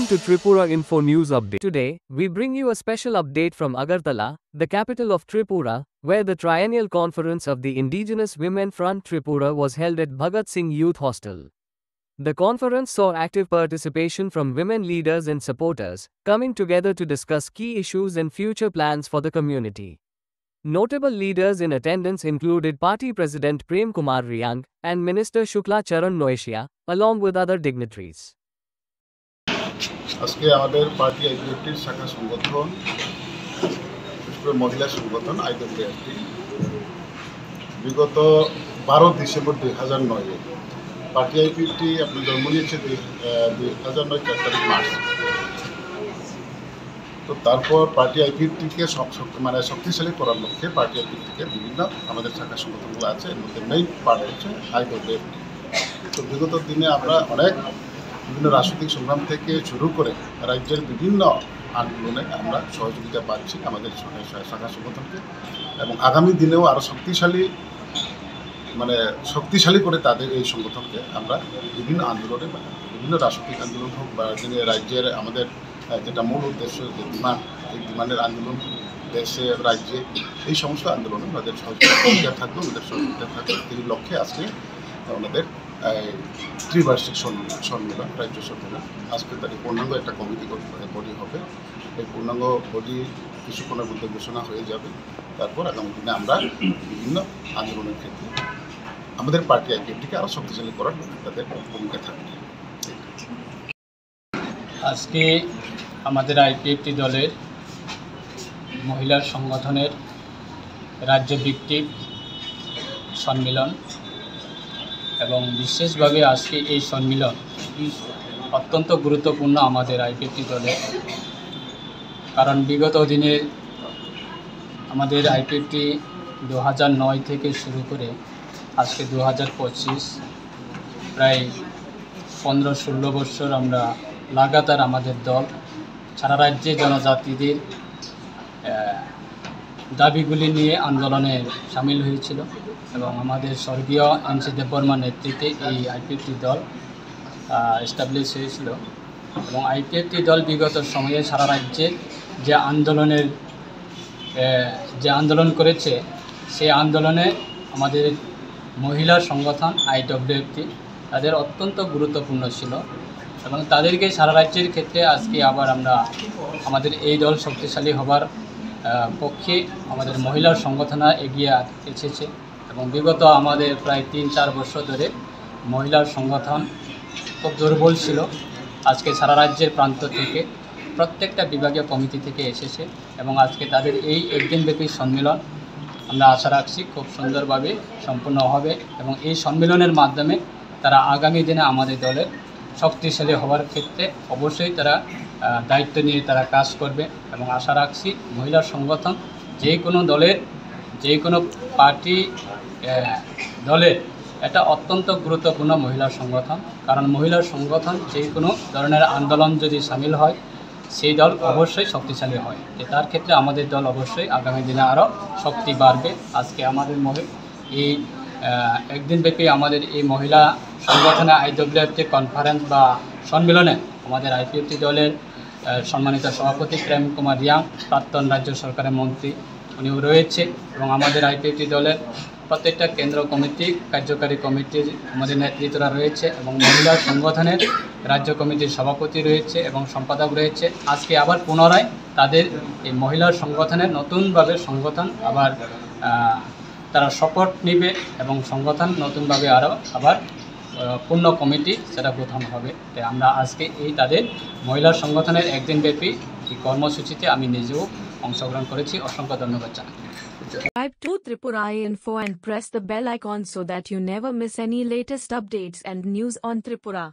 Welcome to Tripura Info News Update. Today, we bring you a special update from Agartala, the capital of Tripura, where the triennial conference of the Indigenous Women Front Tripura was held at Bhagat Singh Youth Hostel. The conference saw active participation from women leaders and supporters, coming together to discuss key issues and future plans for the community. Notable leaders in attendance included Party President Prem Kumar Riang and Minister Shukla Charan Noishia, along with other dignitaries. আজকে আমাদের party আইপিএফটির শাখা সংগঠন মহিলা সংগঠন IPFT বিগত 12 December 2009 party IPFT আপনি জন্ম নিয়েছে 2009 4 তারিখ মার্চ। তো তারপর পার্টি আইপিএফটিকে শক্তিশালী করার লক্ষ্যে পার্টি আইপিএফটিকে বিভিন্ন আমাদের শাখা সংগঠনগুলো আছে, এর মধ্যে মেইন পার্ট হচ্ছে আইপিএফটি। তো বিগত দিনে আমরা অনেক বিভিন্ন রাজনৈতিক সংগ্রাম থেকে শুরু করে রাজ্যের বিভিন্ন আন্দোলনে আমরা সহযোগিতা পাচ্ছি আমাদের শাখা সংগঠনকে, এবং আগামী দিনেও আরও শক্তিশালী করে তাদের এই সংগঠনকে আমরা বিভিন্ন আন্দোলনে বিভিন্ন রাজনৈতিক আন্দোলন হোক বা রাজ্যের আমাদের যেটা মূল উদ্দেশ্য যে ডিমান্ড, এই ডিমান্ডের আন্দোলন দেশে রাজ্যে এই সমস্ত আন্দোলনে আমাদের সহযোগিতা থাকবে, আমাদের সহযোগিতা থাকবে। এই লক্ষ্যে আজকে আমাদের ত্রিবার্ষিক সম্মেলন, রাজ্য সম্মেলন। আজকে তাদের পূর্ণাঙ্গ একটা কমিটি বডি হবে। এই পূর্ণাঙ্গ বডি কিছুক্ষণের মধ্যে ঘোষণা হয়ে যাবে। তারপর আগামী দিনে আমরা বিভিন্ন আন্দোলনের ক্ষেত্রে আমাদের পার্টি আইপিএফটিকে আরও শক্তিশালী করার তাদের ভূমিকা থাকবে। আজকে আমাদের আইপিএফটি দলের মহিলা সংগঠনের রাজ্যভিত্তিক সম্মেলন, এবং বিশেষভাবে আজকে এই সম্মেলন অত্যন্ত গুরুত্বপূর্ণ আমাদের আইপিএফটি দলের, কারণ বিগত দিনের আমাদের আইপিএফটি 2009 থেকে শুরু করে আজকে 2025 প্রায় 15-16 বছর আমরা লাগাতার আমাদের দল সারা রাজ্যে জনজাতিদের দাবিগুলি নিয়ে আন্দোলনে সামিল হয়েছিল, এবং আমাদের স্বর্গীয় এনসি দেববর্মার নেতৃত্বে এই আইপিএফটি দল এস্টাবলিশ হয়েছিল। এবং আইপিএফটি দল বিগত সময়ে সারা রাজ্যে যে আন্দোলন করেছে, সেই আন্দোলনে আমাদের মহিলা সংগঠন আইডব্লিউএফটি তাদের অত্যন্ত গুরুত্বপূর্ণ ছিল, এবং তাদেরকে সারা রাজ্যের ক্ষেত্রে আজকে আবার আমাদের এই দল শক্তিশালী হবার পক্ষে আমাদের মহিলা সংগঠন এগিয়ে এসেছে। এবং বিগত আমাদের প্রায় 3-4 বছর ধরে মহিলার সংগঠন খুব দুর্বল ছিল। আজকে সারা রাজ্যের প্রান্ত থেকে প্রত্যেকটা বিভাগীয় কমিটি থেকে এসেছে, এবং আজকে তাদের এই একদিনব্যাপী সম্মেলন আমরা আশা রাখছি খুব সুন্দরভাবে সম্পূর্ণ হবে, এবং এই সম্মেলনের মাধ্যমে তারা আগামী দিনে আমাদের দলের শক্তিশালী হওয়ার ক্ষেত্রে অবশ্যই তারা দায়িত্ব নিয়ে তারা কাজ করবে। এবং আশা রাখছি মহিলা সংগঠন যে কোনো পার্টি দলের এটা অত্যন্ত গুরুত্বপূর্ণ মহিলা সংগঠন, কারণ মহিলা সংগঠন যে কোনো ধরনের আন্দোলন যদি সামিল হয় সেই দল অবশ্যই শক্তিশালী হয়। তার ক্ষেত্রে আমাদের দল অবশ্যই আগামী দিনে আরও শক্তি বাড়বে। আজকে আমাদের এই একদিনব্যাপী আমাদের এই মহিলা সংগঠনে আইডব্লিউএফটি কনফারেন্স বা সম্মেলনে আমাদের আইপিএফটি দলের সম্মানিত সভাপতি প্রেম কুমার রিয়াং, প্রাক্তন রাজ্য সরকারের মন্ত্রী, উনিও রয়েছে, এবং আমাদের আইপিএফটি দলের প্রত্যেকটা কেন্দ্র কমিটি, কার্যকারী কমিটির আমাদের নেতৃত্বরা রয়েছে, এবং মহিলা সংগঠনের রাজ্য কমিটির সভাপতি রয়েছে এবং সম্পাদক রয়েছে। আজকে আবার পুনরায় তাদের এই মহিলা সংগঠনের নতুনভাবে সংগঠন আবার তারা শপথ নেবে, এবং সংগঠন নতুনভাবে আবার পূর্ণ কমিটি সেটা গঠন হবে। তাই আমরা আজকে তাদের মহিলা সংগঠনের একদিনব্যাপী এই কর্মসূচিতে আমি নিজেও অংশগ্রহণ করেছি। অসংখ্য ধন্যবাদ জানাই। Subscribe to Tripura Info and press the bell icon so that you never miss any latest updates and news on Tripura.